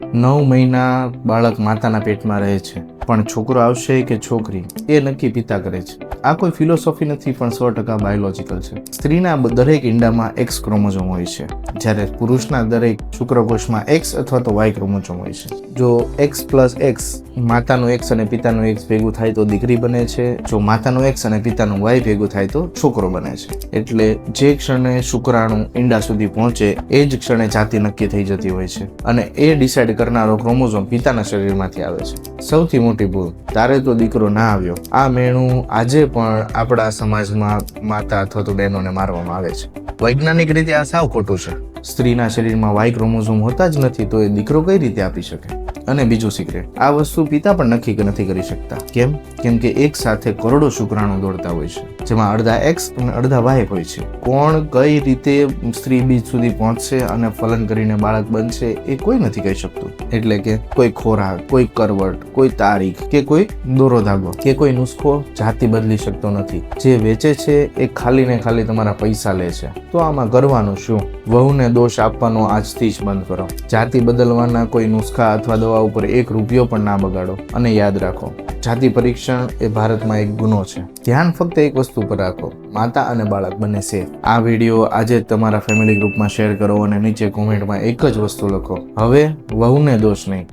9 મહિના બાળક માતાના પેટમાં રહે છે, પણ છોકરો આવશે કે છોકરી એ નક્કી પિતા કરે છે. આ કોઈ ફિલોસોફી નથી, પણ 100% બાયોલોજીકલ છે. સ્ત્રીના દરેક ઈંડામાં X ક્રોમોઝોમ હોય છે, જ્યારે પુરુષના દરેક શુક્રકોષમાં X અથવા તો Y ક્રોમોઝોમ હોય છે. જો X પ્લસ X માતાનું X અને પીતાનું X ભેગું થાય તો દીકરી બને છે. જો માતાનું X અને પીતાનું Y ભેગું થાય તો છોકરો બને છે. એટલે જે ક્ષણે શુક્રાણુ ઈંડા સુધી પહોંચે એ જ ક્ષણે જાતિ નક્કી થઈ જતી હોય છે, અને એ ડિસાઇડ કરનારો ક્રોમોઝોમ પિતાના શરીરમાંથી આવે છે. સૌથી મોટી ભૂલ, તારે તો દીકરો ના આવ્યો. આ મેણું આજે પણ આપણા સમાજમાં માતા અથવા તો બહેનોને મારવામાં આવે છે. વૈજ્ઞાનિક રીતે આ સાવ ખોટું છે. સ્ત્રીના શરીરમાં Y ક્રોમોઝોમ હોતા જ નથી તો એ દીકરો કઈ રીતે આપી શકે? અને બીજું સિક્રેટ, આ વસ્તુ પિતા પણ નક્કી નથી કરી શકતા. કેમ કે એક સાથે કરોડો શુક્રાણુ દોડતા હોય છે, જેમાં અડધા X અને અડધા Y હોય છે. કોણ કઈ રીતે સ્ત્રી બીજ સુધી પહોંચશે અને ફલન કરીને બાળક બનશે એ કોઈ નથી કહી શકતું. એટલે કે કોઈ ખોરાક, કોઈ કરવટ, કોઈ તારીખ કે કોઈ દોરો ધાગો કે કોઈ નુસ્ખો જાતિ બદલી શકતો નથી. જે વેચે છે એ ખાલી ને ખાલી તમારા પૈસા લે છે. તો આમાં કરવાનું શું? વહુને દોષ આપવાનો આજથી જ બંધ કરો. જાતિ બદલવાના કોઈ નુસ્ખા અથવા દવા ઉપર 1 રૂપિયો પણ ના બગાડો. અને યાદ રાખો, જાતિ પરીક્ષણ એ ભારતમાં એક ગુનો છે. ધ્યાન ફક્ત એક વસ્તુ પર રાખો, માતા અને બાળક બંને સેફ. આ વિડીયો આજે જ તમારા ફેમિલી ગ્રુપમાં શેર કરો અને નીચે કોમેન્ટમાં એક જ વસ્તુ લખો, હવે વહુને દોષ નહીં,